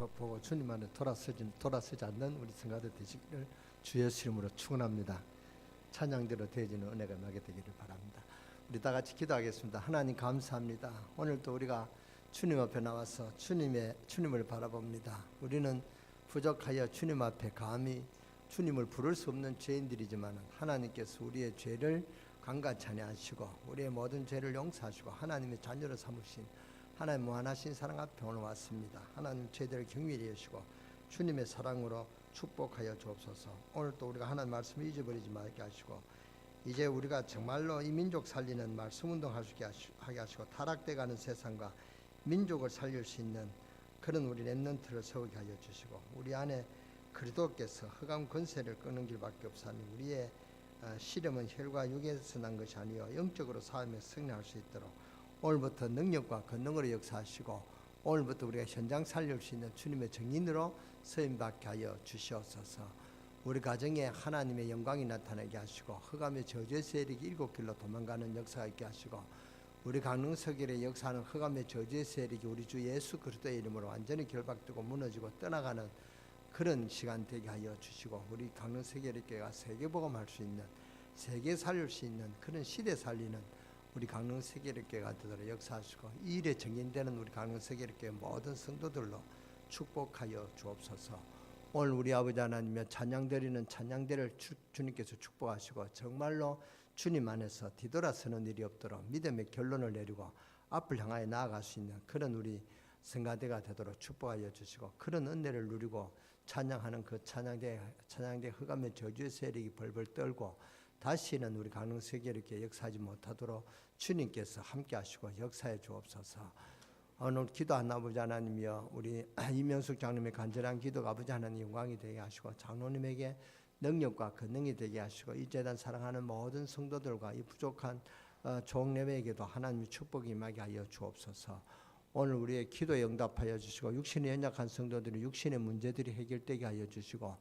보고 주님 안에 돌아서지 않는 우리 성가대 되시기를 주 예수 이름으로 축원합니다. 찬양대로 되어지는 은혜가 나게 되기를 바랍니다. 우리 다 같이 기도하겠습니다. 하나님 감사합니다. 오늘도 우리가 주님 앞에 나와서 주님을 바라봅니다. 우리는 부족하여 주님 앞에 감히 주님을 부를 수 없는 죄인들이지만 하나님께서 우리의 죄를 간간히 하시고 우리의 모든 죄를 용서하시고 하나님의 자녀로 삼으신 하나님 무한하신 사랑 앞에 오늘 왔습니다. 하나님 죄들을 경멸히 여시고 주님의 사랑으로 축복하여 주옵소서. 오늘 또 우리가 하나님 말씀을 잊어버리지 말게 하시고 이제 우리가 정말로 이 민족 살리는 말씀운동 하게 하시고 타락돼가는 세상과 민족을 살릴 수 있는 그런 우리 렘넌트를 세우게 하여 주시고 우리 안에 그리스도께서 흑암 권세를 끄는 길밖에 없사니 우리의 시름은 혈과 육에서 난 것이 아니요 영적으로 삶에 승리할 수 있도록 오늘부터 능력과 권능으로 역사하시고 오늘부터 우리가 현장 살릴 수 있는 주님의 정인으로 쓰임받게 하여 주시옵소서. 우리 가정에 하나님의 영광이 나타나게 하시고 흑암의 저주의 세력이 일곱 길로 도망가는 역사가 있게 하시고 우리 강릉서길의 역사하는 흑암의 저주의 세력이 우리 주 예수 그리스도의 이름으로 완전히 결박되고 무너지고 떠나가는 그런 시간 되게 하여 주시고 우리 강릉서길교회가 세계복음할 수 있는 세계 살릴 수 있는 그런 시대 살리는 우리 강릉서길교회가 되도록 역사하시고 이 일에 정인되는 우리 강릉서길교회 모든 성도들로 축복하여 주옵소서. 오늘 우리 아버지 하나님의 찬양드리는 찬양대를 주님께서 축복하시고 정말로 주님 안에서 뒤돌아서는 일이 없도록 믿음의 결론을 내리고 앞을 향하여 나아갈 수 있는 그런 우리 성가대가 되도록 축복하여 주시고 그런 은혜를 누리고 찬양하는 그 찬양대 흑암의 저주의 세력이 벌벌 떨고 다시는 우리 강릉서길교회 역사하지 못하도록 주님께서 함께 하시고 역사해 주옵소서. 오늘 기도한 아버지 하나님이여 우리 이명숙 장로님의 간절한 기도가 아버지 하나님 영광이 되게 하시고 장로님에게 능력과 권능이 되게 하시고 이 재단 사랑하는 모든 성도들과 이 부족한 종례회에게도 하나님의 축복이 임하게 하여 주옵소서. 오늘 우리의 기도에 응답하여 주시고 육신의 연약한 성도들이 육신의 문제들이 해결되게 하여 주시고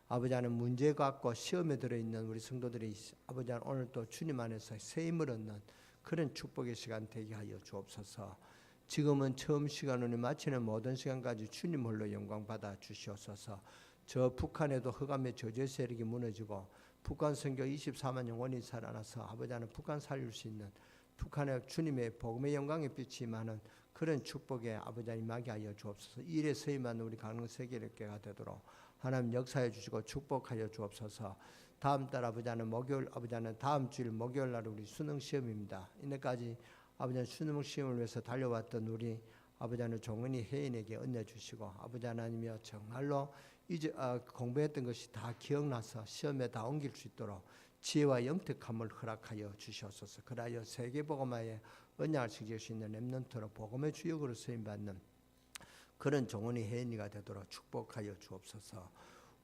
아버지 하나님 문제 갖고 시험에 들어있는 우리 성도들이 아버지 하나님 오늘 또 주님 안에서 새 힘을 얻는 그런 축복의 시간 되게 하여 주옵소서. 지금은 처음 시간으로 마치는 모든 시간까지 주님 홀로 영광 받아 주시옵소서. 저 북한에도 흑암의 저주의 세력이 무너지고 북한 선교 24만 영혼이 살아나서 아버지 하나님 북한 살릴 수 있는 북한의 주님의 복음의 영광의 빛이 임하는 그런 축복에 아버지 하나님 임하게 하여 주옵소서. 이 일에 서임하는 우리 강릉서길교회가 되도록 하나님 역사해 주시고 축복하여 주옵소서. 다음 달 아버지 하나님 목요일 아버지 하나님 다음 주일 목요일 날 우리 수능 시험입니다. 이때까지 아버지 하나님 수능 시험을 위해서 달려왔던 우리 아버지 하나님 종은이 혜인에게 은혜 주시고 아버지 하나님이여 정말로 이제 공부했던 것이 다 기억나서 시험에 다 옮길 수 있도록 지혜와 영특함을 허락하여 주시옵소서. 그리하여 세계복음화에 언약을 지킬 수 있는 렘넌트로 복음의 주역으로 쓰임받는 그런 종은이 혜인이가 되도록 축복하여 주옵소서.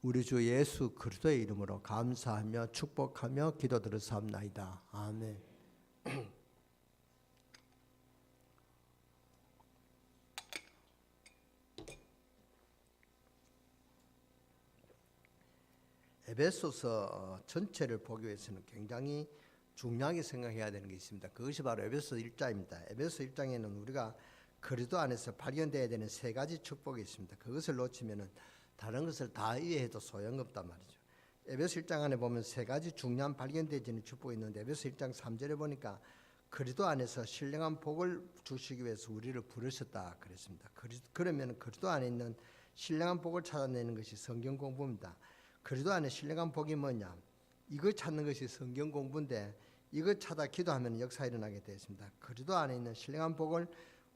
우리 주 예수 그리스도의 이름으로 감사하며 축복하며 기도드렸사옵나이다. 아멘. 에베소서 전체를 보기 위해서는 굉장히 중요하게 생각해야 되는 게 있습니다. 그것이 바로 에베소 1장입니다. 에베소 1장에는 우리가 그리스도 안에서 발견되어야 되는 세 가지 축복이 있습니다. 그것을 놓치면은 다른 것을 다 이해해도 소용없단 말이죠. 에베소 1장 안에 보면 세 가지 중요한 발견되어지는 축복이 있는데 에베소 1장 3절에 보니까 그리스도 안에서 신령한 복을 주시기 위해서 우리를 부르셨다 그랬습니다. 그러면 그리스도 안에 있는 신령한 복을 찾아내는 것이 성경 공부입니다. 그리스도 안에 신령한 복이 뭐냐? 이걸 찾는 것이 성경 공부인데 이걸 찾아 기도하면 역사 일어나게 되어 있습니다. 그리스도 안에 있는 신령한 복을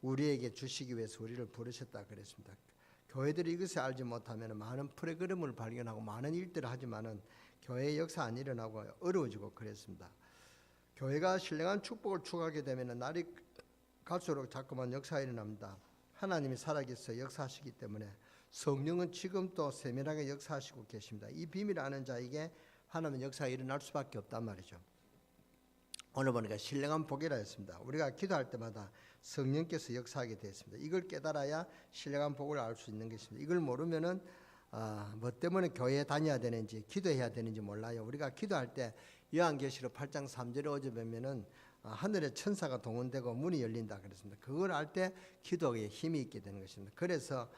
우리에게 주시기 위해서 우리를 부르셨다 그랬습니다. 교회들이 이것을 알지 못하면 많은 프로그램을 발견하고 많은 일들을 하지만은 교회의 역사 안 일어나고 어려워지고 그랬습니다. 교회가 신령한 축복을 추구하게 되면 날이 갈수록 자꾸만 역사가 일어납니다. 하나님이 살아계셔 역사하시기 때문에 성령은 지금 또 세밀하게 역사하시고 계십니다. 이 비밀을 아는 자에게 하나님의 역사가 일어날 수밖에 없단 말이죠. 오늘 보니까 신령한 복이라 했습니다. 우리가 기도할 때마다 성령께서 역사하게 되었습니다. 이걸 깨달아야 신령한 복을 알 수 있는 것입니다. 이걸 모르면은 뭐 때문에 교회에 다녀야 되는지 기도해야 되는지 몰라요. 우리가 기도할 때 요한계시록 8장 3절에 어제 보면은 하늘의 천사가 동원되고 문이 열린다 그랬습니다. 그걸 알 때 기도에 힘이 있게 되는 것입니다. 그래서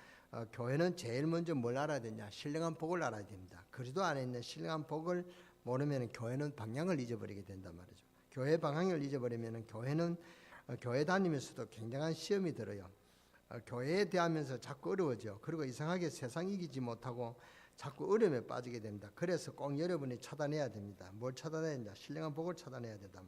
교회는 제일 먼저 뭘 알아야 되냐? 신령한 복을 알아야 됩니다. 그리스도 안에 있는 신령한 복을 모르면 교회는 방향을 잊어버리게 된단 말이죠. 교회 방향을 잊어버리면 교회는 교회 다니면서도 굉장한 시험이 들어요. 교회에 대하면서 자꾸 어려워져. 그리고 이상하게 세상 이기지 못하고 자꾸 어려움에 빠지게 됩니다. 그래서 꼭 여러분이 차단해야 됩니다. 뭘 차단해야 되냐? 신령한 복을 차단해야 된다.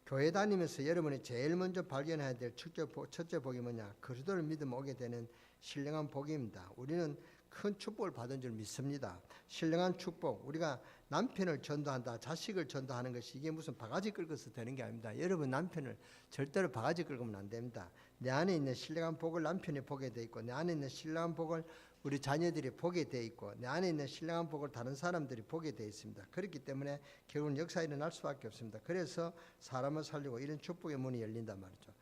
교회 다니면서 여러분이 제일 먼저 발견해야 될 첫째 복이 뭐냐? 그리스도를 믿으면 오게 되는 신령한 복입니다. 우리는 큰 축복을 받은 줄 믿습니다. 신령한 축복, 우리가 남편을 전도한다, 자식을 전도하는 것이 이게 무슨 바가지 긁어서 되는 게 아닙니다. 여러분 남편을 절대로 바가지 긁으면 안 됩니다. 내 안에 있는 신령한 복을 남편이 보게 돼 있고, 내 안에 있는 신령한 복을 우리 자녀들이 보게 돼 있고, 내 안에 있는 신령한 복을 다른 사람들이 보게 돼 있습니다. 그렇기 때문에 결국은 역사가 일어날 수밖에 없습니다. 그래서 사람을 살리고 이런 축복의 문이 열린단 말이죠.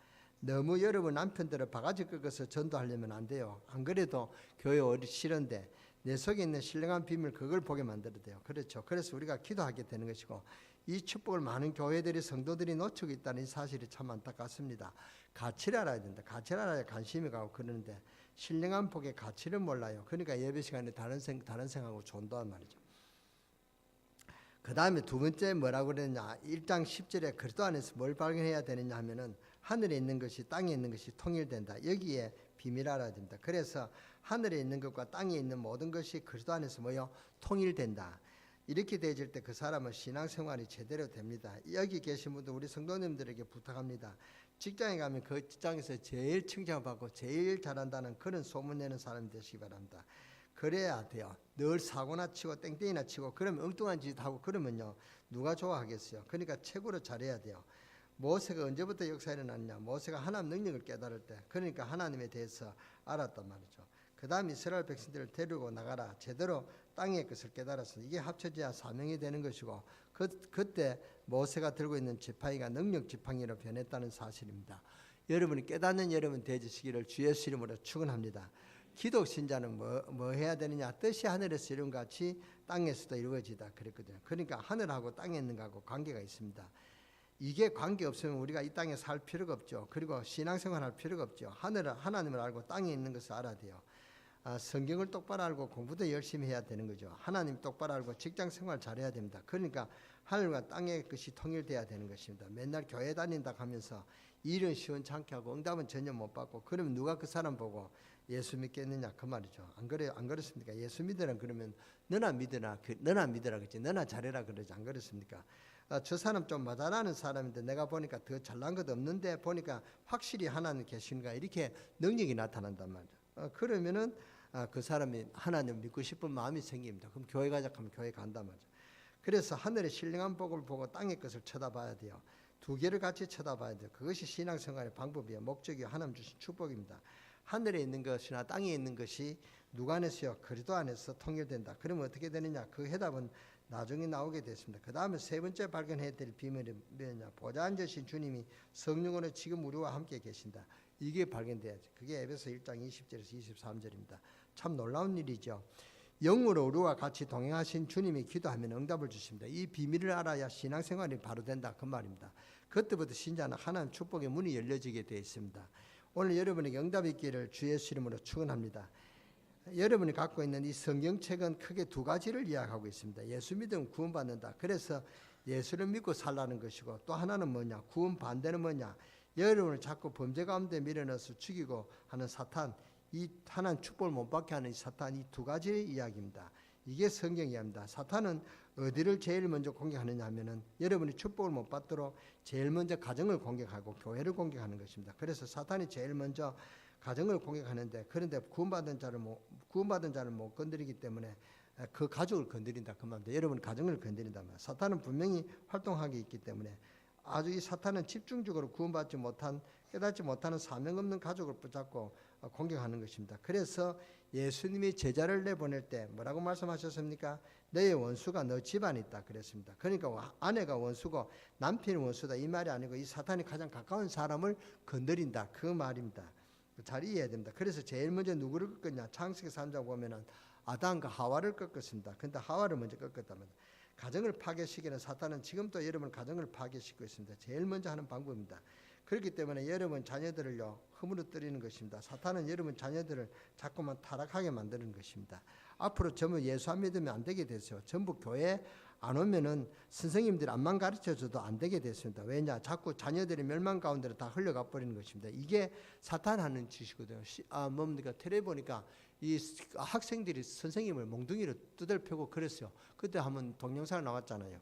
너무 여러분 남편들을 바가지 긁어서 전도하려면 안 돼요. 안 그래도 교회 오기 싫은데 내 속에 있는 신령한 비밀 그걸 보게 만들어야 돼요. 그렇죠. 그래서 우리가 기도하게 되는 것이고, 이 축복을 많은 교회들이 성도들이 놓치고 있다는 이 사실이 참 안타깝습니다. 가치를 알아야 된다. 가치를 알아야 관심이 가고 그러는데 신령한 복의 가치를 몰라요. 그러니까 예배 시간에 다른 생각하고 존도한 말이죠. 그 다음에 두 번째 뭐라고 그랬냐? 1장 10절에 그리스도 안에서 뭘 발견해야 되느냐 하면은 하늘에 있는 것이 땅에 있는 것이 통일된다. 여기에 비밀 알아야 됩니다. 그래서 하늘에 있는 것과 땅에 있는 모든 것이 그리스도 안에서 뭐요? 통일된다. 이렇게 되어질 때 그 사람은 신앙생활이 제대로 됩니다. 여기 계신 분들 우리 성도님들에게 부탁합니다. 직장에 가면 그 직장에서 제일 칭찬받고 제일 잘한다는 그런 소문내는 사람이 되시기 바랍니다. 그래야 돼요. 늘 사고나 치고 땡땡이나 치고 그러면 엉뚱한 짓 하고 그러면요 누가 좋아하겠어요. 그러니까 최고로 잘해야 돼요. 모세가 언제부터 역사가 일어났냐? 모세가 하나님 능력을 깨달을 때, 그러니까 하나님에 대해서 알았단 말이죠. 그 다음 이스라엘 백성들을 데리고 나가라. 제대로 땅의 것을 깨달았어. 이게 합쳐져야 사명이 되는 것이고, 그때 모세가 들고 있는 지팡이가 능력 지팡이로 변했다는 사실입니다. 여러분이 깨닫는 여러분 되시기를 주 예수 이름으로 축원합니다. 기독 신자는 뭐 해야 되느냐? 뜻이 하늘에서 이룬 같이 땅에서도 이루어지다 그랬거든요. 그러니까 하늘하고 땅에 있는 거하고 관계가 있습니다. 이게 관계 없으면 우리가 이 땅에 살 필요가 없죠. 그리고 신앙생활 할 필요가 없죠. 하나님을 알고 땅에 있는 것을 알아야 돼요. 성경을 똑바로 알고 공부도 열심히 해야 되는 거죠. 하나님 똑바로 알고 직장생활 잘해야 됩니다. 그러니까 하늘과 땅의 것이 통일돼야 되는 것입니다. 맨날 교회 다닌다 하면서 일은 시원찮게 하고 응답은 전혀 못 받고, 그러면 누가 그 사람 보고 예수 믿겠느냐 그 말이죠. 안 그렇습니까? 예수 믿으라 그러면 너나 믿으라 그러지, 너나 잘해라 그러지, 안 그렇습니까? 저 사람 좀 모자라는 사람인데 내가 보니까 더 잘난 것 없는데 보니까 확실히 하나님 계신가, 이렇게 능력이 나타난단 말이죠. 그러면은 그 사람이 하나님 믿고 싶은 마음이 생깁니다. 그럼 교회 가자 하면 교회 간단 말이죠. 그래서 하늘의 신령한 복을 보고 땅의 것을 쳐다봐야 돼요. 두 개를 같이 쳐다봐야 돼요. 그것이 신앙생활의 방법이에요. 목적이요. 하나님 주신 축복입니다. 하늘에 있는 것이나 땅에 있는 것이 누가 안에서요? 그리스도 안에서 통일된다. 그러면 어떻게 되느냐? 그 해답은 나중에 나오게 됐습니다. 그 다음에 세 번째 발견해야 될 비밀이 뭐냐? 보좌 앉으신 주님이 성령으로 지금 우리와 함께 계신다. 이게 발견돼야죠. 그게 에베소 1장 20절에서 23절입니다. 참 놀라운 일이죠. 영으로 우리와 같이 동행하신 주님이 기도하면 응답을 주십니다. 이 비밀을 알아야 신앙생활이 바로 된다 그 말입니다. 그때부터 신자는 하나님 축복의 문이 열려지게 되어 있습니다. 오늘 여러분에게 응답이 있기를 주 예수 이름으로 축원합니다. 여러분이 갖고 있는 이 성경책은 크게 두 가지를 이야기하고 있습니다. 예수 믿으면 구원받는다. 그래서 예수를 믿고 살라는 것이고, 또 하나는 뭐냐? 구원 반대는 뭐냐? 여러분을 자꾸 범죄 가운데 밀어넣어서 죽이고 하는 사탄, 이 하나님 축복을 못 받게 하는 이 사탄, 이 두 가지의 이야기입니다. 이게 성경 이야기입니다. 사탄은 어디를 제일 먼저 공격하느냐 하면은 여러분이 축복을 못 받도록 제일 먼저 가정을 공격하고 교회를 공격하는 것입니다. 그래서 사탄이 제일 먼저 가정을 공격하는데, 그런데 구원받은 자를 못 건드리기 때문에 그 가족을 건드린다 그 말입니다. 여러분 가정을 건드린다 말. 사탄은 분명히 활동하기 있기 때문에 아주 이 사탄은 집중적으로 구원받지 못한, 깨닫지 못하는 사명 없는 가족을 붙잡고 공격하는 것입니다. 그래서 예수님이 제자를 내보낼 때 뭐라고 말씀하셨습니까? 너의 원수가 너 집안에 있다 그랬습니다. 그러니까 아내가 원수고 남편이 원수다 이 말이 아니고 이 사탄이 가장 가까운 사람을 건드린다 그 말입니다. 잘 이해해야 됩니다. 그래서 제일 먼저 누구를 꺾었냐? 창세기 3장 보면은 아담과 하와를 꺾었습니다. 근데 하와를 먼저 꺾었다면, 가정을 파괴시키는 사탄은 지금도 여러분 가정을 파괴시키고 있습니다. 제일 먼저 하는 방법입니다. 그렇기 때문에 여러분 자녀들을요 허물어뜨리는 것입니다. 사탄은 여러분 자녀들을 자꾸만 타락하게 만드는 것입니다. 앞으로 전부 예수 안 믿으면 안 되게 됐어요. 전부 교회 안 오면은 선생님들이 안만 가르쳐줘도 안 되게 됐습니다. 왜냐? 자꾸 자녀들이 멸망 가운데로 다 흘러가 버리는 것입니다. 이게 사탄 하는 짓이거든요. 뭡니까? 텔레 보니까 이 학생들이 선생님을 몽둥이로 두들펴고 그랬어요. 그때 한번 동영상 나왔잖아요.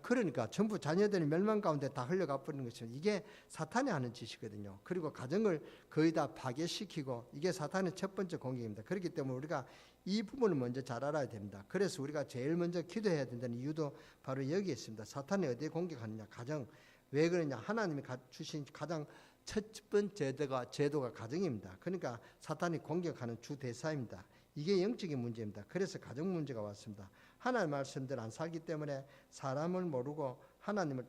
그러니까 전부 자녀들이 멸망 가운데 다 흘러가 버리는 것입니다. 이게 사탄이 하는 짓이거든요. 그리고 가정을 거의 다 파괴시키고 이게 사탄의 첫 번째 공격입니다. 그렇기 때문에 우리가 이 부분을 먼저 잘 알아야 됩니다. 그래서 우리가 제일 먼저 기도해야 된다는 이유도 바로 여기에 있습니다. 사탄이 어디에 공격하느냐? 가정. 왜 그러냐? 하나님이 주신 가장 첫 번째 제도가 가정입니다. 그러니까 사탄이 공격하는 주 대사입니다. 이게 영적인 문제입니다. 그래서 가정 문제가 왔습니다. 하나님의 말씀대로 안 살기 때문에 사람을 모르고 하나님을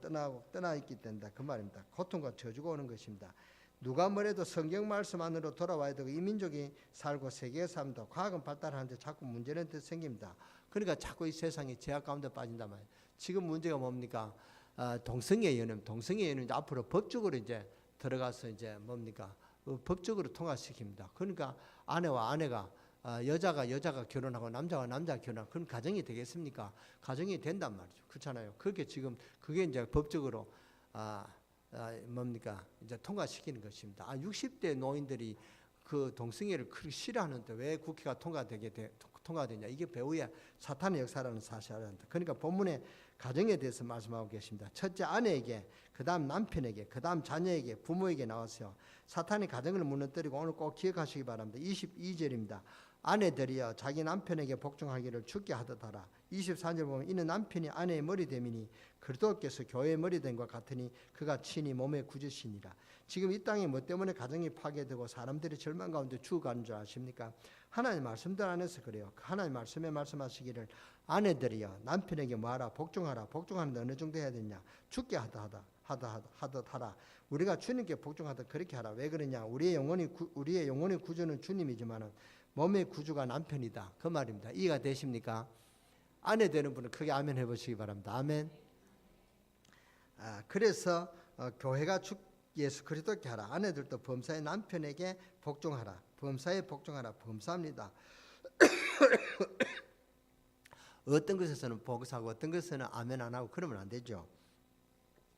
떠나 있기 때문에 그 말입니다. 고통과 저주가 오는 것입니다. 누가 뭐래도 성경 말씀 안으로 돌아와야 되고 이 민족이 살고 세계에 삽니다. 과학은 발달하는데 자꾸 문제는 더 생깁니다. 그러니까 자꾸 이 세상이 제약 가운데 빠진단 말이에요. 지금 문제가 뭡니까? 동성애 연애 이제 앞으로 법적으로 이제 들어가서 이제 뭡니까? 법적으로 통과시킵니다. 그러니까 아내와 아내가 여자가 결혼하고 남자가 결혼하고 그런 가정이 되겠습니까? 가정이 된단 말이죠. 그렇잖아요. 그게 이제 법적으로 뭡니까? 이제 통과시키는 것입니다. 60대 노인들이 그 동성애를 그렇게 싫어하는데 왜 국회가 통과되냐? 이게 배후에 사탄의 역사라는 사실을 알아야 합니다. 그러니까 본문에 가정에 대해서 말씀하고 계십니다. 첫째 아내에게, 그 다음 남편에게, 그 다음 자녀에게, 부모에게 나왔어요. 사탄이 가정을 무너뜨리고 오늘 꼭 기억하시기 바랍니다. 22절입니다. 아내들이여 자기 남편에게 복종하기를 주께 하듯 하라. 24절 보면 이는 남편이 아내의 머리됨이니 그리스도께서 교회의 머리됨과 같으니 그가 친히 몸의 구주시니라. 지금 이 땅에 뭐 때문에 가정이 파괴되고 사람들이 절망 가운데 죽어가는 줄 아십니까? 하나님 말씀들 안에서 그래요. 하나님 말씀에 말씀하시기를 아내들이여 남편에게 뭐하라? 복종하라. 복종하는데 어느 정도 해야 되냐? 주께 하듯 하라. 우리가 주님께 복종하듯 그렇게 하라. 왜 그러냐? 우리의 영혼의 구주는 주님이지만은 몸의 구주가 남편이다. 그 말입니다. 이해가 되십니까? 아내 되는 분은 크게 아멘 해보시기 바랍니다. 아멘. 그래서 교회가 주 예수 그리스도께 하라. 아내들도 범사의 남편에게 복종하라. 범사에 복종하라. 범사입니다. 어떤 것에서는 복사하고 어떤 것에서는 아멘 안 하고 그러면 안 되죠.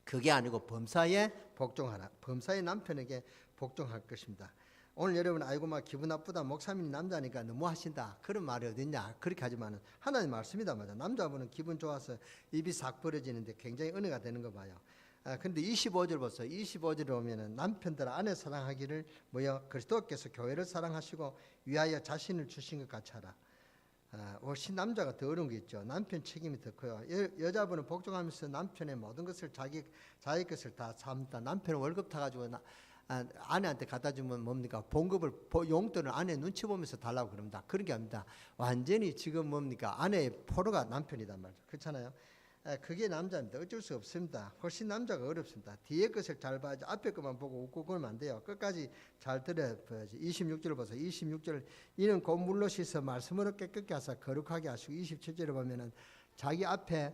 그게 아니고 범사에 복종하라. 범사의 남편에게 복종할 것입니다. 오늘 여러분 아이고 막 기분 나쁘다 목사님이 남자니까 너무 하신다 그런 말이 어딨냐 그렇게 하지만은 하나님 말씀이다 맞아. 남자분은 기분 좋아서 입이 싹 벌어지는데 굉장히 은혜가 되는 거 봐요. 근데 25절 보세요. 25절에 보면은 남편들 아내 사랑하기를 그리스도께서 교회를 사랑하시고 위하여 자신을 주신 것 같이 하라. 훨씬 남자가 더 어려운 게 있죠. 남편 책임이 더 커요. 여자분은 복종하면서 남편의 모든 것을 자기 것을 다 삽니다. 남편은 월급 타가지고 아내한테 갖다 주면 뭡니까? 봉급을 용돈을 아내 눈치 보면서 달라고 그럽니다. 그런 게 아닙니다. 완전히 지금 뭡니까? 아내의 포로가 남편이단 말이죠. 그렇잖아요. 그게 남자입니다. 어쩔 수 없습니다. 훨씬 남자가 어렵습니다. 뒤에 것을 잘 봐야지 앞에 것만 보고 웃고 그러면 안 돼요. 끝까지 잘 들어봐야지. 26절 보세요. 26절 이는 곧 물로 씻어 말씀으로 깨끗게 하사 거룩하게 하시고 27절에 보면은 자기 앞에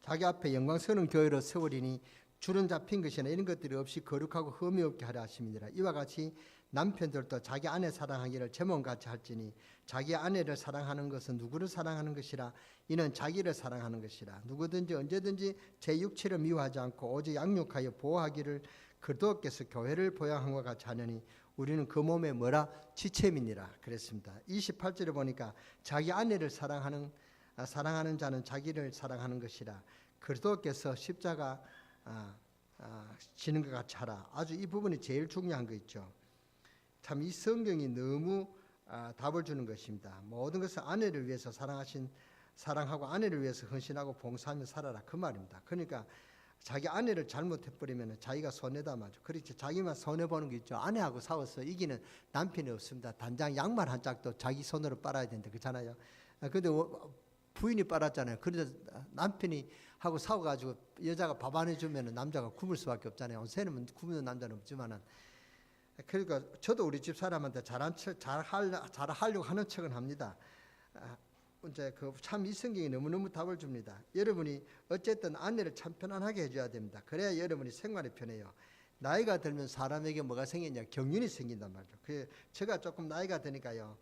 자기 앞에 영광스러운 교회로 세우리니 줄은 잡힌 것이나 이런 것들이 없이 거룩하고 흠이 없게 하려 하심이니라. 이와 같이 남편들도 자기 아내 사랑하기를 제 몸같이 할지니 자기 아내를 사랑하는 것은 누구를 사랑하는 것이라 이는 자기를 사랑하는 것이라. 누구든지 언제든지 제 육체를 미워하지 않고 오직 양육하여 보호하기를 그리스도께서 교회를 보양한 것 같이 하느니 우리는 그 몸에 뭐라? 지체민이라 그랬습니다. 28절에 보니까 자기 아내를 사랑하는 자는 자기를 사랑하는 것이라. 그리스도께서 십자가 지는 것 같이 하라. 아주 이 부분이 제일 중요한 거 있죠. 참 이 성경이 너무 답을 주는 것입니다. 모든 것을 아내를 위해서 사랑하고 아내를 위해서 헌신하고 봉사하며 살아라 그 말입니다. 그러니까 자기 아내를 잘못해버리면 자기가 손해다 말이죠. 그렇지 자기만 손해보는 게 있죠. 아내하고 싸워서 이기는 남편이 없습니다. 단장 양말 한 짝도 자기 손으로 빨아야 된다 그렇잖아요. 근데 부인이 빨았잖아요. 그래서 남편이 하고 싸워가지고 여자가 밥 안 해주면 남자가 굶을 수밖에 없잖아요. 새는 굶는 남자는 없지만은 그러니까 저도 우리 집 사람한테 잘하려고 하는 척은 합니다. 이제 그 참 이 성경이 너무너무 답을 줍니다. 여러분이 어쨌든 아내를 참 편안하게 해줘야 됩니다. 그래야 여러분이 생활이 편해요. 나이가 들면 사람에게 뭐가 생기냐? 경륜이 생긴단 말이죠. 그 제가 조금 나이가 드니까요.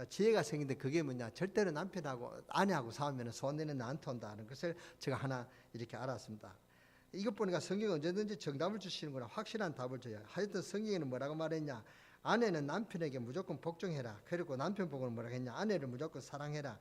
지혜가 생긴데 그게 뭐냐? 절대로 남편하고 아내하고 싸우면 손해는 나한테 온다는 것을 제가 하나 이렇게 알았습니다. 이것 보니까 성경은 언제든지 정답을 주시는구나. 확실한 답을 줘요. 하여튼 성경에는 뭐라고 말했냐? 아내는 남편에게 무조건 복종해라. 그리고 남편 보고는 뭐라고 했냐? 아내를 무조건 사랑해라.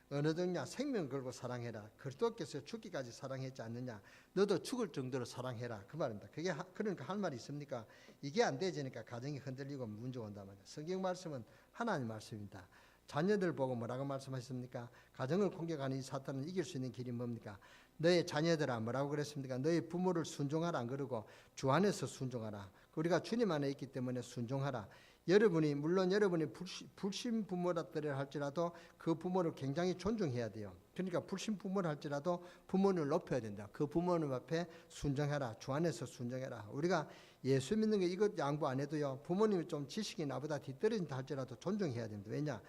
어느 정도냐? 생명 걸고 사랑해라. 그리스도께서 죽기까지 사랑했지 않느냐? 너도 죽을 정도로 사랑해라. 그 말입니다. 그게 그러니까 할 말이 있습니까? 이게 안 되지니까 가정이 흔들리고 문제가 온단 말이에요. 성경 말씀은 하나님 말씀입니다. 자녀들 보고 뭐라고 말씀하셨습니까? 가정을 공격하는 이 사탄을 이길 수 있는 길이 뭡니까? 너의 자녀들아 뭐라고 그랬습니까? 너의 부모를 순종하라 안 그러고 주 안에서 순종하라. 우리가 주님 안에 있기 때문에 순종하라. 여러분이 물론 여러분이 불신 부모라 할지라도 그 부모를 굉장히 존중해야 돼요. 그러니까 불신 부모를 할지라도 부모를 높여야 된다. 그 부모님 앞에 순종해라. 주 안에서 순종해라. 우리가 예수 믿는 게 이것 양보 안 해도요. 부모님이 좀 지식이 나보다 뒤떨어진다 할지라도 존중해야 됩니다. 왜냐?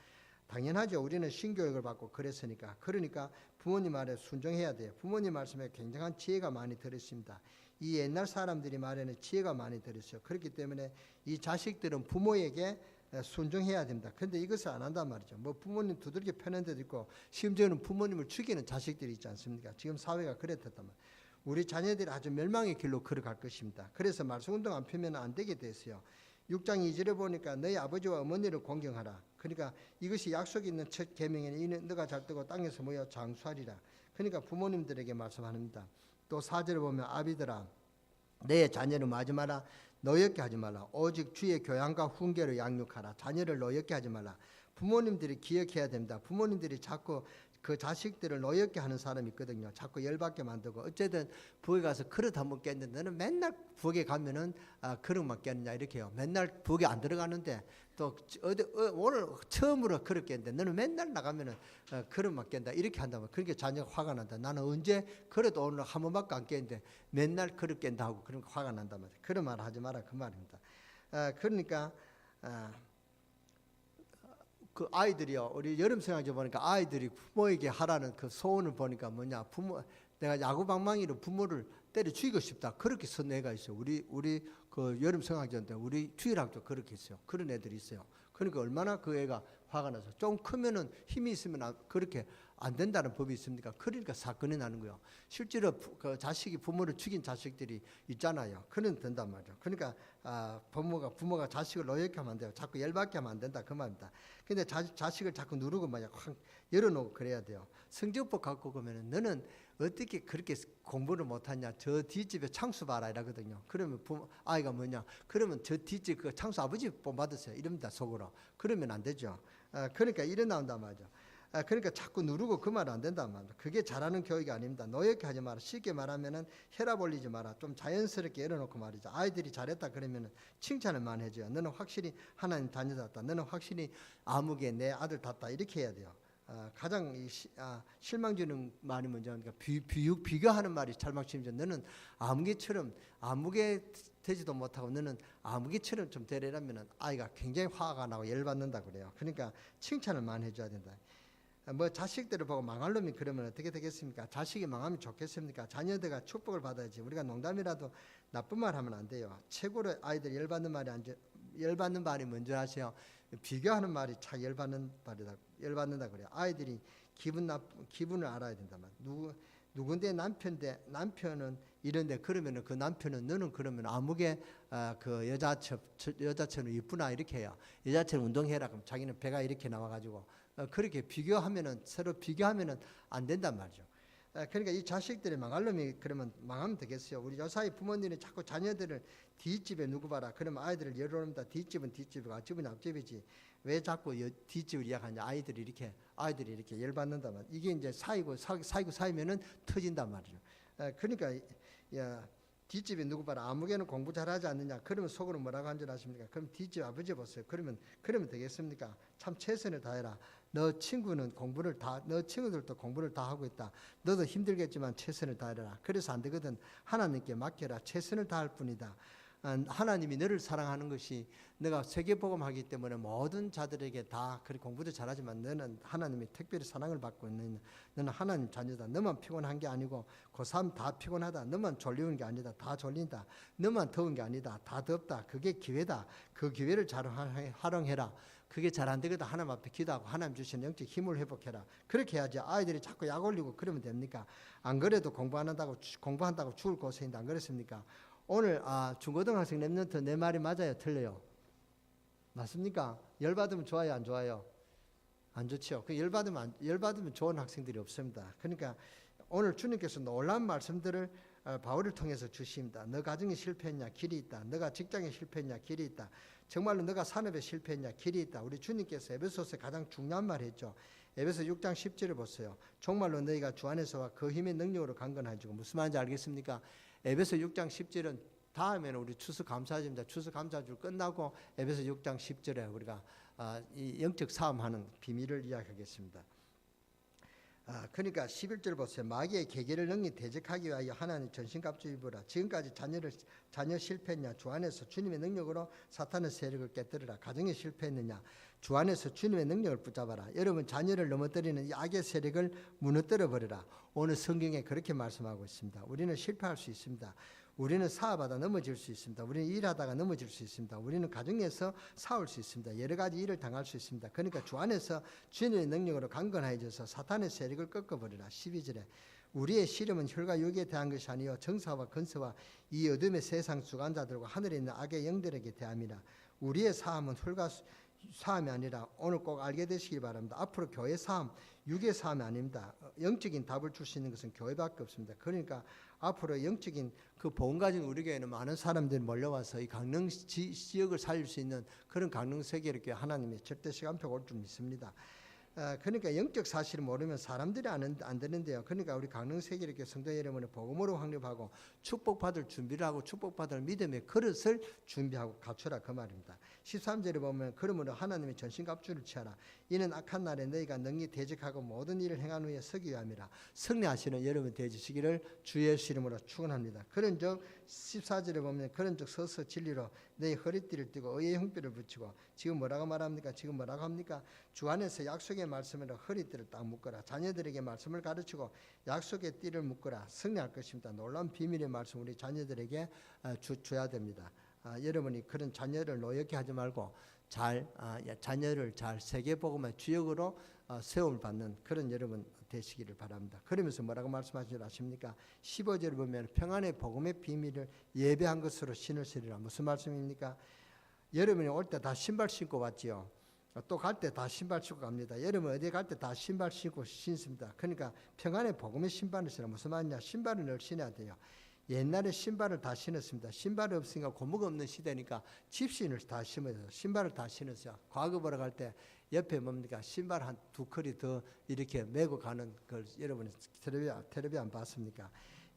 당연하죠. 우리는 신교육을 받고 그랬으니까. 그러니까 부모님 말에 순종해야 돼요. 부모님 말씀에 굉장한 지혜가 많이 들어있습니다. 이 옛날 사람들이 말에는 지혜가 많이 들어있어요. 그렇기 때문에 이 자식들은 부모에게 순종해야 됩니다. 그런데 이것을 안 한단 말이죠. 뭐 부모님 두들겨 패는 데도 있고 심지어는 부모님을 죽이는 자식들이 있지 않습니까? 지금 사회가 그랬단 말이에요. 우리 자녀들이 아주 멸망의 길로 걸어갈 것입니다. 그래서 말씀운동 안 펴면 안 되게 됐어요. 6장 2절에 보니까 너희 아버지와 어머니를 공경하라. 그러니까 이것이 약속이 있는 첫 계명에는 이는 너가 잘 뜨고 땅에서 모여 장수하리라. 그러니까 부모님들에게 말씀합니다. 또 4절에 보면 아비들아 내 자녀를 마지 마라. 노엽게 하지 말라. 오직 주의 교양과 훈계를 양육하라. 자녀를 노엽게 하지 말라. 부모님들이 기억해야 됩니다. 부모님들이 자꾸 그 자식들을 노엽게 하는 사람이 있거든요. 자꾸 열받게 만들고 어쨌든 부엌에 가서 그릇 한번 깼는데 너는 맨날 부엌에 가면은 그릇만 깼느냐 이렇게 해요. 맨날 부엌에 안 들어가는데 또 오늘 처음으로 그릇 깼는데 너는 맨날 나가면은 그릇만 깬다 이렇게 한다면 그러니까 자녀가 화가 난다. 나는 언제 그릇 오늘 한 번밖에 안 깼는데 맨날 그릇 깬다 하고 그러니까 화가 난단 말이에요. 그런 말 하지 마라 그 말입니다. 그러니까 그 아이들이요. 우리 여름 생활제 보니까 아이들이 부모에게 하라는 그 소원을 보니까 뭐냐? 부모 내가 야구 방망이로 부모를 때려 죽이고 싶다. 그렇게 쓴 애가 있어요. 우리 그 여름 생활제인데 우리 주일학교 그렇게 있어요. 그런 애들이 있어요. 그러니까 얼마나 그 애가 화가 나서 좀 크면은 힘이 있으면 그렇게 안 된다는 법이 있습니까? 그러니까 사건이 나는 거예요. 실제로 그 자식이 부모를 죽인 자식들이 있잖아요. 그런 된단 말이죠. 그러니까 부모가 자식을 노엽게 하면 안 돼요. 자꾸 열받게 하면 안 된다 그 말입니다. 근데 자식을 자꾸 누르고 막 확 열어놓고 그래야 돼요. 성적법 갖고 오면은 너는 어떻게 그렇게 공부를 못하냐? 저 뒷집에 창수 봐라 이러거든요. 그러면 아이가 뭐냐? 그러면 저 뒷집 그 창수 아버지 본받으세요. 이럽니다 속으로. 그러면 안 되죠. 그러니까 이래 나온단 말이죠. 그러니까 자꾸 누르고 그 말은 안 된단 말이죠. 그게 잘하는 교육이 아닙니다. 노엽게 하지 마라. 쉽게 말하면은 혈압 올리지 마라. 좀 자연스럽게 열어놓고 말이죠. 아이들이 잘했다 그러면은 칭찬을 많이 해줘요. 너는 확실히 하나님 다녀왔다. 너는 확실히 아무개 내 아들 닿다. 이렇게 해야 돼요. 가장 실망 주는 말이 뭔지 비교하는 말이 잘막히죠. 너는 아무개처럼 아무개 되지도 못하고 너는 아무개처럼 좀 되려면 아이가 굉장히 화가 나고 열받는다 그래요. 그러니까 칭찬을 많이 해줘야 된다. 뭐 자식들을 보고 망할 놈이 그러면 어떻게 되겠습니까? 자식이 망하면 좋겠습니까? 자녀들과 축복을 받아야지. 우리가 농담이라도 나쁜 말 하면 안 돼요. 최고로 아이들이 열받는 말이 뭔지 아세요? 비교하는 말이 참 열받는다 그래요. 아이들이 기분을 알아야 된단 말이에요. 누군데 남편은 이런데 그러면은 그 남편은 너는 그러면 아무게 그 여자처럼 이쁘나 이렇게 해요. 여자처럼 운동해라 그럼 자기는 배가 이렇게 나와가지고 그렇게 서로 비교하면은 안 된단 말이죠. 그러니까 이 자식들이 망할 놈이 그러면 망하면 되겠어요. 우리 요사이 부모님이 자꾸 자녀들을 뒷집에 누구 봐라. 그러면 아이들을 열어놓는다. 뒷집은 뒷집이고 앞집은 앞집이지. 왜 자꾸 뒷집을 이야기하냐. 아이들이 이렇게 열받는단 말이에요. 이게 이제 사이면은 터진단 말이죠. 그러니까 뒷집에 누구 봐라. 아무개는 공부 잘하지 않느냐. 그러면 속으로 뭐라고 한 줄 아십니까? 그럼 뒷집 아버지 보세요. 그러면 되겠습니까? 참 최선을 다해라. 너 친구들도 공부를 다 하고 있다. 너도 힘들겠지만 최선을 다해라. 그래서 안 되거든. 하나님께 맡겨라. 최선을 다할 뿐이다. 하나님이 너를 사랑하는 것이 너가 세계복음하기 때문에 모든 자들에게 다 그렇게 공부도 잘하지만 너는 하나님의 특별히 사랑을 받고 있는 너는 하나님 자녀다. 너만 피곤한 게 아니고 고3 다 피곤하다. 너만 졸리는 게 아니다. 다 졸린다. 너만 더운 게 아니다. 다 덥다. 그게 기회다. 그 기회를 잘 활용해라. 그게 잘 안 되거든. 하나님 앞에 기도하고 하나님 주신 영적 힘을 회복해라. 그렇게 해야지. 아이들이 자꾸 약 올리고 그러면 됩니까? 안 그래도 공부한다고 죽을 고생인데 안 그렇습니까? 오늘 중고등학생 랩런트 내 말이 맞아요? 틀려요? 맞습니까? 열받으면 좋아요? 안 좋아요? 안 좋죠. 그 열받으면 좋은 학생들이 없습니다. 그러니까 오늘 주님께서 놀라운 말씀들을 바울을 통해서 주십니다. 너 가정에 실패했냐? 길이 있다. 너가 직장에 실패했냐? 길이 있다. 정말로 너가 산업에 실패했냐? 길이 있다. 우리 주님께서 에베소서에 가장 중요한 말 했죠. 에베소 6장 10절을 보세요. 정말로 너희가 주 안에서와 그 힘의 능력으로 강건해지고. 무슨 말인지 알겠습니까? 에베소 6장 10절은 다음에는 우리 추수감사절입니다. 추수감사절 끝나고 에베소 6장 10절에 우리가 이 영적 싸움하는 비밀을 이야기하겠습니다. 그러니까 11절 보세요. 마귀의 계계를 능히 대적하기 위하여 하나님 전신갑주 입으라. 지금까지 자녀 실패했냐? 주 안에서 주님의 능력으로 사탄의 세력을 깨뜨리라. 가정에 실패했느냐? 주 안에서 주님의 능력을 붙잡아라. 여러분 자녀를 넘어뜨리는 이 악의 세력을 무너뜨려 버리라. 오늘 성경에 그렇게 말씀하고 있습니다. 우리는 실패할 수 있습니다. 우리는 사업하다 넘어질 수 있습니다. 우리는 일하다가 넘어질 수 있습니다. 우리는 가정에서 싸울 수 있습니다. 여러 가지 일을 당할 수 있습니다. 그러니까 주 안에서 주님의 능력으로 강건해져서 사탄의 세력을 꺾어버리라. 12절에 우리의 시름은 혈과 육에 대한 것이 아니요 정사와 건서와 이 어둠의 세상 주관자들과 하늘에 있는 악의 영들에게 대함이라. 우리의 싸움은 혈과 싸움이 아니라 오늘 꼭 알게 되시길 바랍니다. 앞으로 교회 싸움, 육의 싸움이 아닙니다. 영적인 답을 줄 수 있는 것은 교회밖에 없습니다. 그러니까 앞으로 영적인 그 복음 가진 우리 교회는 많은 사람들이 몰려와서 이 강릉 지역을 살릴 수 있는 그런 강릉 세계를 하나님의 절대 시간표가 올 줄 믿습니다. 그러니까 영적 사실을 모르면 사람들이 안 되는데요. 그러니까 우리 강릉 세계이렇게 성도 여러분의 복음으로 확립하고 축복받을 준비를 하고 축복받을 믿음의 그릇을 준비하고 갖추라 그 말입니다. 13절에 보면 그러므로 하나님의 전신갑주를 취하라. 이는 악한 날에 너희가 능히 대적하고 모든 일을 행한 후에 서기 위함이라. 승리하시는 여러분 되시기를 주 예수 이름으로 축원합니다. 그런즉 14절에 보면 그런즉 서서 진리로 너희 허리띠를 띠고 의의 흉배를 붙이고 지금 뭐라고 말합니까? 지금 뭐라고 합니까? 주 안에서 약속의 말씀으로 허리띠를 딱 묶어라. 자녀들에게 말씀을 가르치고 약속의 띠를 묶어라. 승리할 것입니다. 놀라운 비밀의 말씀 우리 자녀들에게 줘야 됩니다. 여러분이 그런 자녀를 노엽게 하지 말고 자녀를 잘 세계복음의 주역으로 세움을 받는 그런 여러분 되시기를 바랍니다. 그러면서 뭐라고 말씀하신 줄 아십니까? 15절을 보면 평안의 복음의 비밀을 예배한 것으로 신을 쓰리라. 무슨 말씀입니까? 여러분이 올 때 다 신발 신고 왔지요. 또 갈 때 다 신발 신고 갑니다. 여러분 어디 갈 때 다 신발 신고 신습니다. 그러니까 평안의 복음의 신발을 신으라. 무슨 말이냐? 신발을 늘 신어야 돼요. 옛날에 신발을 다 신었습니다. 신발이 없으니까 고무가 없는 시대니까 집신을 다 신어서 신발을 다 신었어요. 과거 보러 갈 때 옆에 뭡니까? 신발 한 두 컬이 더 이렇게 메고 가는 걸 여러분이 텔레비 안 봤습니까?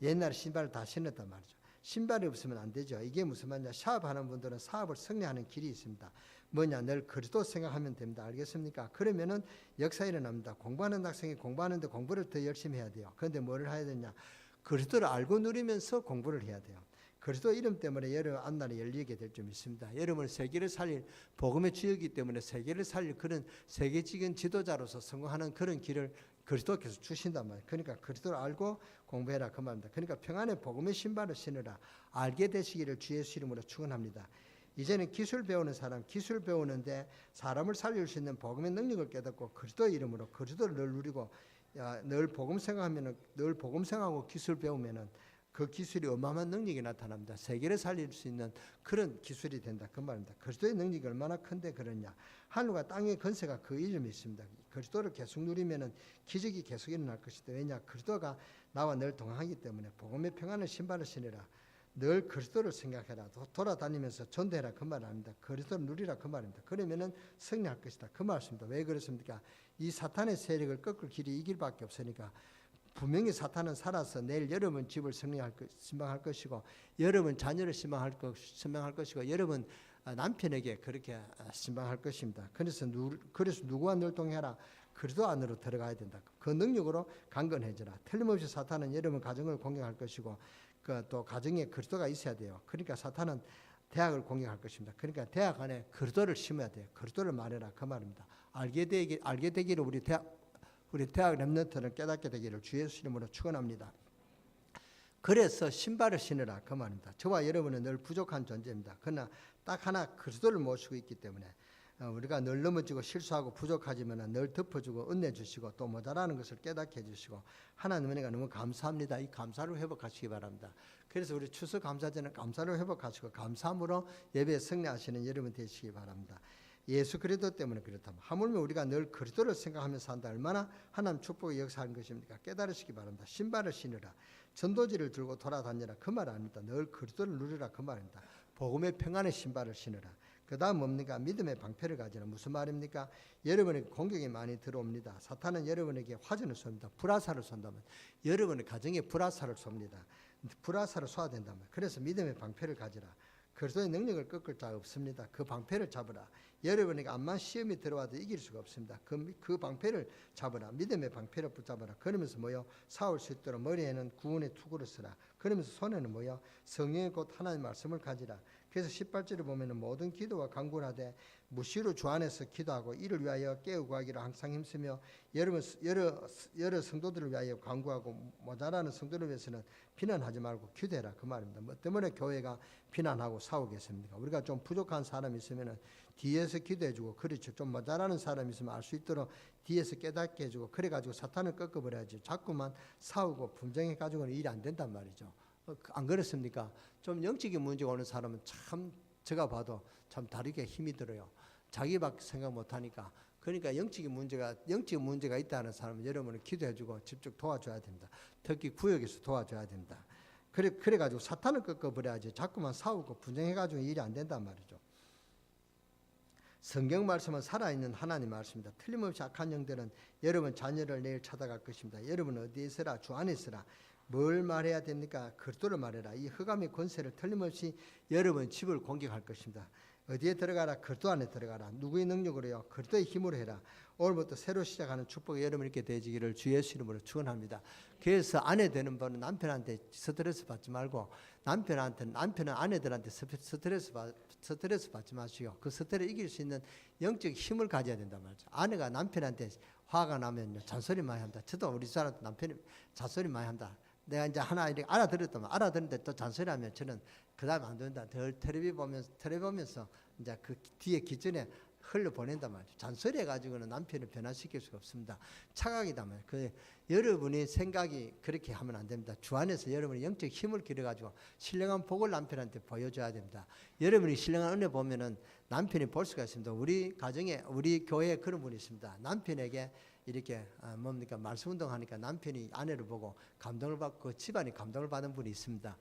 옛날에 신발을 다 신었단 말이죠. 신발이 없으면 안 되죠. 이게 무슨 말이냐? 사업하는 분들은 사업을 승리하는 길이 있습니다. 뭐냐? 늘 그리스도 생각하면 됩니다. 알겠습니까? 그러면은 역사 일어납니다. 공부하는 학생이 공부하는데 공부를 더 열심히 해야 돼요. 그런데 뭐를 해야 되냐? 그리스도를 알고 누리면서 공부를 해야 돼요. 그리스도 이름 때문에 여러분 앞날이 열리게 될 줄 믿습니다. 여러분은 세계를 살릴 복음의 주역이기 때문에 세계를 살릴 그런 세계적인 지도자로서 성공하는 그런 길을 그리스도께서 주신단 말이에요. 그러니까 그리스도를 알고 공부해라 그 말입니다. 그러니까 평안의 복음의 신발을 신으라. 알게 되시기를 주 예수 이름으로 축원합니다. 이제는 기술 배우는 사람, 기술 배우는데 사람을 살릴 수 있는 복음의 능력을 깨닫고 그리스도 이름으로 그리스도를 늘 누리고 늘 복음 생각하면은 늘 복음 생각하고 기술 배우면은 그 기술이 어마어마한 능력이 나타납니다. 세계를 살릴 수 있는 그런 기술이 된다 그 말입니다. 그리스도의 능력이 얼마나 큰데 그러냐? 하늘과 땅의 건세가 그 이름이 있습니다. 그리스도를 계속 누리면은 기적이 계속 일어날 것이다. 왜냐? 그리스도가 나와 늘 동행하기 때문에 복음의 평안의 신발을 신으라. 늘 그리스도를 생각해라. 돌아다니면서 전도해라 그 말 아닙니다. 그리스도를 누리라 그 말입니다. 그러면은 승리할 것이다 그 말씀입니다. 왜 그렇습니까? 이 사탄의 세력을 꺾을 길이 이 길밖에 없으니까 분명히 사탄은 살아서 내일 여러분 집을 신방할 것이고 여러분 자녀를 신방할 것이고 여러분 남편에게 그렇게 신방할 것입니다. 그래서 누구와 늘 동행하라. 그리스도 안으로 들어가야 된다. 그 능력으로 강건해져라. 틀림없이 사탄은 여러분 가정을 공격할 것이고 또 가정에 그리스도가 있어야 돼요. 그러니까 사탄은 대학을 공격할 것입니다. 그러니까 대학 안에 그리스도를 심어야 돼요. 그리스도를 말해라 그 말입니다. 알게 되기를 우리 대학 렘넌트는 깨닫게 되기를 주 예수 이름으로 축원합니다. 그래서 신발을 신으라 그 말입니다. 저와 여러분은 늘 부족한 존재입니다. 그러나 딱 하나 그리스도를 모시고 있기 때문에 우리가 늘 넘어지고 실수하고 부족하지만 늘 덮어주고 은혜 주시고 또 모자라는 것을 깨닫게 해주시고 하나님 은혜가 너무 감사합니다. 이 감사를 회복하시기 바랍니다. 그래서 우리 추수 감사제는 감사를 회복하시고 감사함으로 예배에 승리하시는 여러분 되시기 바랍니다. 예수 그리스도 때문에 그렇다면 하물며 우리가 늘 그리스도를 생각하면서 산다. 얼마나 하나님 축복의 역사하는 것입니까? 깨달으시기 바랍니다. 신발을 신으라. 전도지를 들고 돌아다니라 그 말 아닙니다. 늘 그리스도를 누리라 그 말입니다. 복음의 평안의 신발을 신으라. 그 다음 뭡니까? 믿음의 방패를 가지라. 무슨 말입니까? 여러분에게 공격이 많이 들어옵니다. 사탄은 여러분에게 화전을 쏩니다. 불화살을 쏜다면 여러분의 가정에 불화살을 쏩니다. 불화살을 쏴야 된다면 그래서 믿음의 방패를 가지라. 그리스도의 능력을 꺾을 자 없습니다. 그 방패를 잡으라. 여러분에게 암만 시험이 들어와도 이길 수가 없습니다. 그 방패를 잡으라. 믿음의 방패를 붙잡아라. 그러면서 뭐요? 싸울 수 있도록 머리에는 구원의 투구를 쓰라. 그러면서 손에는 뭐요? 성령의 곧 하나님의 말씀을 가지라. 그래서 18절을 보면은 모든 기도와 간구를 하되 무시로 주 안에서 기도하고 이를 위하여 깨우고 하기를 항상 힘쓰며 여러 성도들을 위하여 간구하고 모자라는 성도를 위해서는 비난하지 말고 기도해라 그 말입니다. 뭐 때문에 교회가 비난하고 싸우겠습니까? 우리가 좀 부족한 사람이 있으면은 뒤에서 기도해주고 그렇죠. 좀 모자라는 사람이 있으면 알 수 있도록 뒤에서 깨닫게 해주고 그래가지고 사탄을 꺾어버려야지. 자꾸만 싸우고 분쟁해가지고는 일이 안 된단 말이죠. 안 그렇습니까? 좀 영적인 문제가 오는 사람은 참 제가 봐도 참 다르게 힘이 들어요. 자기밖에 생각 못하니까. 그러니까 영적인 문제가 있다는 사람은 여러분은 기도해주고 직접 도와줘야 됩니다. 특히 구역에서 도와줘야 됩니다. 그래가지고 사탄을 꺾어버려야지. 자꾸만 싸우고 분쟁해가지고 일이 안 된단 말이죠. 성경 말씀은 살아있는 하나님 말씀입니다. 틀림없이 악한 영들은 여러분 자녀를 내일 찾아갈 것입니다. 여러분 어디에 있으라? 주 안에 있으라. 뭘 말해야 됩니까? 그리스도를 말해라. 이 흑암의 권세를 틀림없이 여러분 집을 공격할 것입니다. 어디에 들어가라? 그리스도 안에 들어가라. 누구의 능력으로요? 그리스도의 힘으로 해라. 오늘부터 새로 시작하는 축복이 여러분 이렇게 되지기를 주 예수 이름으로 축원합니다. 그래서 아내 되는 분은 남편한테 스트레스 받지 말고 남편은 아내들한테 스트레스 받지 마시고 그 스트레스 이길 수 있는 영적 힘을 가져야 된단 말이죠. 아내가 남편한테 화가 나면 잔소리 많이 한다. 저도 우리 사람 남편이 잔소리 많이 한다. 내가 이제 하나 이렇게 알아들었는데 또 잔소리하면 저는 그 다음에 안 된다. 텔레비 보면서 이제 그 뒤에 기존에 흘려 보낸단 말이죠. 잔소리 해가지고는 남편을 변화시킬 수가 없습니다. 착각이다 말이에요. 여러분이 생각이 그렇게 하면 안 됩니다. 주 안에서 여러분이 영적 힘을 기르가지고 신령한 복을 남편한테 보여줘야 됩니다. 여러분이 신령한 은혜 보면은 남편이 볼 수가 있습니다. 우리 가정에, 우리 교회에 그런 분이 있습니다. 남편에게 이렇게 말씀운동 하니까 남편이 아내를 보고 감동을 받고 집안이 감동을 받은 분이 있습니다.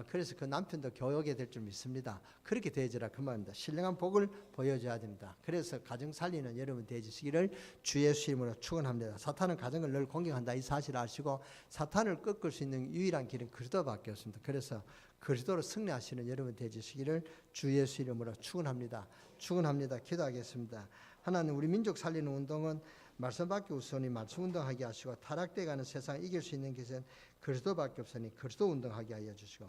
그래서 그 남편도 교육이 될 줄 믿습니다. 그렇게 되어져라 그 말입니다. 신령한 복을 보여줘야 됩니다. 그래서 가정 살리는 여러분 되어지시기를 주 예수 이름으로 축원합니다. 사탄은 가정을 늘 공격한다 이 사실을 아시고 사탄을 꺾을 수 있는 유일한 길은 그리스도밖에 없습니다. 그래서 그리스도로 승리하시는 여러분 되어지시기를 주 예수 이름으로 축원합니다. 기도하겠습니다. 하나님 우리 민족 살리는 운동은 말씀밖에 없으니 말씀 운동하게 하시고 타락돼가는 세상을 이길 수 있는 것은 그리스도밖에 없으니 그리스도 운동하게 하여 주시고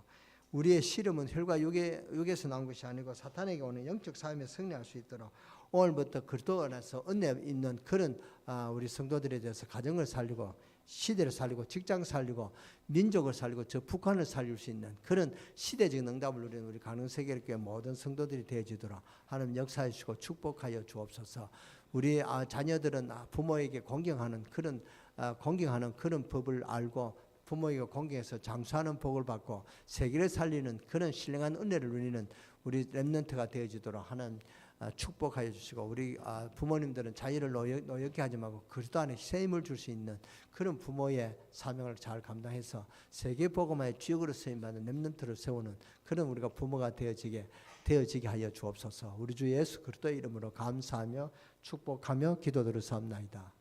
우리의 씨름은 혈과 육에서 나온 것이 아니고 사탄에게 오는 영적 싸움에 승리할 수 있도록 오늘부터 그리스도 안에서 은혜 있는 그런 우리 성도들에 대해서 가정을 살리고 시대를 살리고 직장 살리고 민족을 살리고 저 북한을 살릴 수 있는 그런 시대적 응답을 누리는 우리 가능세계교회 모든 성도들이 되어지도록 하나님 역사해 주시고 축복하여 주옵소서. 우리 자녀들은 부모에게 공경하는 그런 법을 알고 부모에게 공경해서 장수하는 복을 받고 세계를 살리는 그런 신령한 은혜를 누리는 우리 렘넌트가 되어지도록 하나님 축복하여 주시고 우리 부모님들은 자녀를 노엽게 하지 말고 그리스도 안에 새 힘을 줄 수 있는 그런 부모의 사명을 잘 감당해서 세계 복음화의 주역으로 쓰임받는 렘넌트를 세우는 그런 우리가 부모가 되어지게 하여 주옵소서. 우리 주 예수 그리스도의 이름으로 감사하며 축복하며 기도드렸사옵나이다.